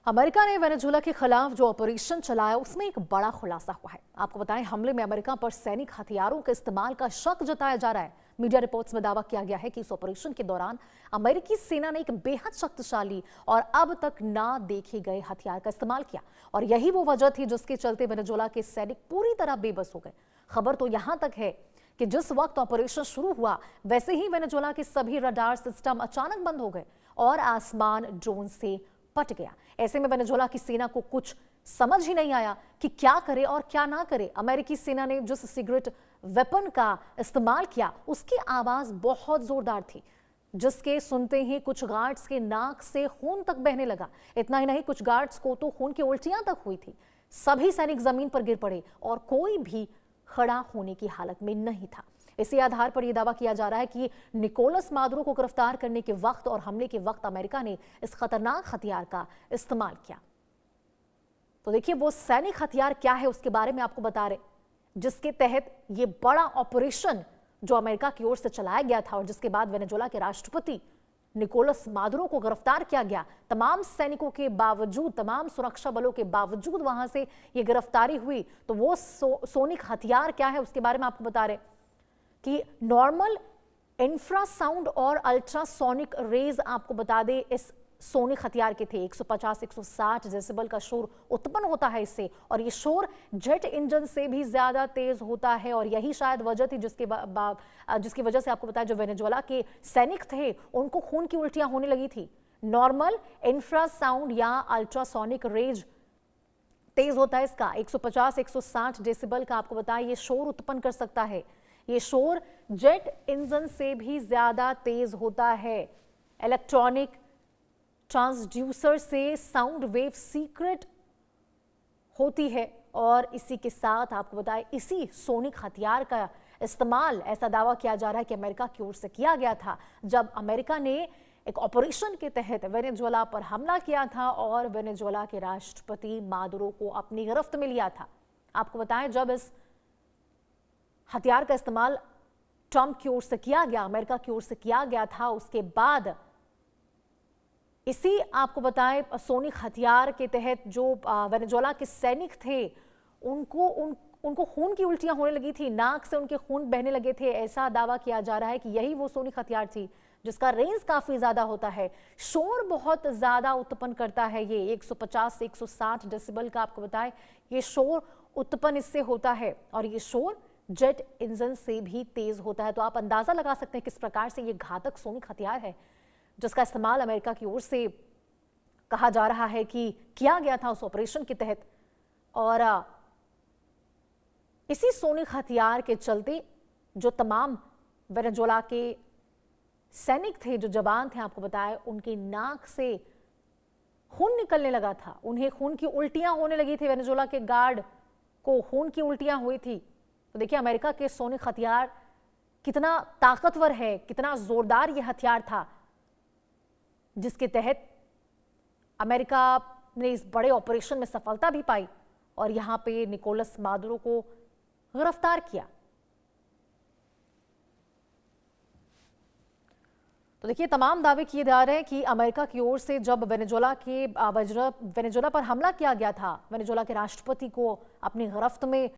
America ने Venezuela के खिलाफ जो ऑपरेशन चलाया उसमें एक बड़ा खुलासा हुआ है। आपको बताएं, हमले में अमेरिका पर सैनिक हथियारों के इस्तेमाल का शक जताया जा रहा है। मीडिया रिपोर्ट्स में दावा किया गया है कि इस ऑपरेशन के दौरान अमेरिकी सेना ने एक बेहद शक्तिशाली और अब तक ना देखे गए हथियार का इस्तेमाल किया और यही वो वजह थी जिसके चलते वेनेजुएला के सैनिक पूरी तरह बेबस हो गए। खबर तो यहां तक है कि जिस वक्त ऑपरेशन शुरू हुआ वैसे ही वेनेजुएला के सभी रडार सिस्टम अचानक बंद हो गए और आसमान ड्रोन से पट गया। ऐसे में वेनेजुएला की सेना को कुछ समझ ही नहीं आया कि क्या करे और क्या ना करे। अमेरिकी सेना ने जिस सिगरेट वेपन का इस्तेमाल किया उसकी आवाज बहुत जोरदार थी, जिसके सुनते ही कुछ गार्ड्स के नाक से खून तक बहने लगा। इतना ही नहीं, कुछ गार्ड्स को तो खून की उल्टियां तक हुई थी। सभी सैनिक जमीन पर गिर पड़े और कोई भी खड़ा होने की हालत में नहीं था। इसी आधार पर यह दावा किया जा रहा है कि निकोलस मादुरो को गिरफ्तार करने के वक्त और हमले के वक्त अमेरिका ने इस खतरनाक हथियार का इस्तेमाल किया। तो देखिए, वो सैनिक हथियार क्या है उसके बारे में आपको बता रहे, जिसके तहत ये बड़ा ऑपरेशन जो अमेरिका की ओर से चलाया गया था और जिसके बाद वेनेजुएला के राष्ट्रपति निकोलस मादुरो को गिरफ्तार किया गया। तमाम सैनिकों के बावजूद, तमाम सुरक्षा बलों के बावजूद वहां से ये गिरफ्तारी हुई। तो वो सोनिक हथियार क्या है उसके बारे में आपको बता रहे कि नॉर्मल इंफ्रासाउंड और अल्ट्रासोनिक रेज आपको बता दें इस सोनिक हथियार के थे। 150-160 डेसिबल का शोर उत्पन्न होता है इससे, और ये शोर जेट इंजन से भी ज्यादा तेज होता है। और यही शायद वजह थी जिसकी वजह से आपको बताया जो वेनेजुएला के सैनिक थे उनको खून की उल्टियां होने लगी थी। नॉर्मल इंफ्रासाउंड या अल्ट्रासोनिक रेज तेज होता है इसका। 150-160 डेसिबल का आपको बताया ये शोर उत्पन्न कर सकता है। ये शोर जेट इंजन से भी ज्यादा तेज होता है। इलेक्ट्रॉनिक ट्रांसड्यूसर से साउंड वेव सीक्रेट होती है और इसी के साथ आपको बताएं इसी सोनिक हथियार का इस्तेमाल, ऐसा दावा किया जा रहा है कि अमेरिका की ओर से किया गया था जब अमेरिका ने एक ऑपरेशन के तहत वेनेजुएला पर हमला किया था और वेनेजुएला के राष्ट्रपति मादुरो को अपनी गिरफ्त में लिया था। आपको बताएं, जब इस हथियार का इस्तेमाल ट्रंप की ओर से किया गया, अमेरिका की ओर से किया गया था, उसके बाद इसी आपको बताएं सोनिक हथियार के तहत जो वेनेजुएला के सैनिक थे उनको खून की उल्टियां होने लगी थी, नाक से उनके खून बहने लगे थे। ऐसा दावा किया जा रहा है कि यही वो सोनिक हथियार थी जिसका रेंज काफी ज्यादा होता है, शोर बहुत ज्यादा उत्पन्न करता है। ये 150 से 160 डेसिबल का आपको बताएं ये शोर उत्पन्न इससे होता है और ये शोर जेट इंजन से भी तेज होता है। तो आप अंदाजा लगा सकते हैं किस प्रकार से ये घातक सोनिक हथियार है जिसका इस्तेमाल अमेरिका की ओर से कहा जा रहा है कि किया गया था उस ऑपरेशन के तहत। और इसी सोनिक हथियार के चलते जो तमाम वेनेजुएला के सैनिक थे, जो जवान थे, आपको बताया उनकी नाक से खून निकलने लगा था, उन्हें खून की उल्टियां होने लगी थी। वेनेजुएला के गार्ड को खून की उल्टियां हुई थी। तो देखिए, अमेरिका के सोनिक हथियार कितना ताकतवर है, कितना जोरदार यह हथियार था जिसके तहत अमेरिका ने इस बड़े ऑपरेशन में सफलता भी पाई और यहां पे निकोलस मादुरो को गिरफ्तार किया। तो देखिए, तमाम दावे किए जा रहे हैं कि अमेरिका की ओर से जब वेनेजुएला पर हमला किया गया था, वेनेजुएला के राष्ट्रपति को अपनी गिरफ्त में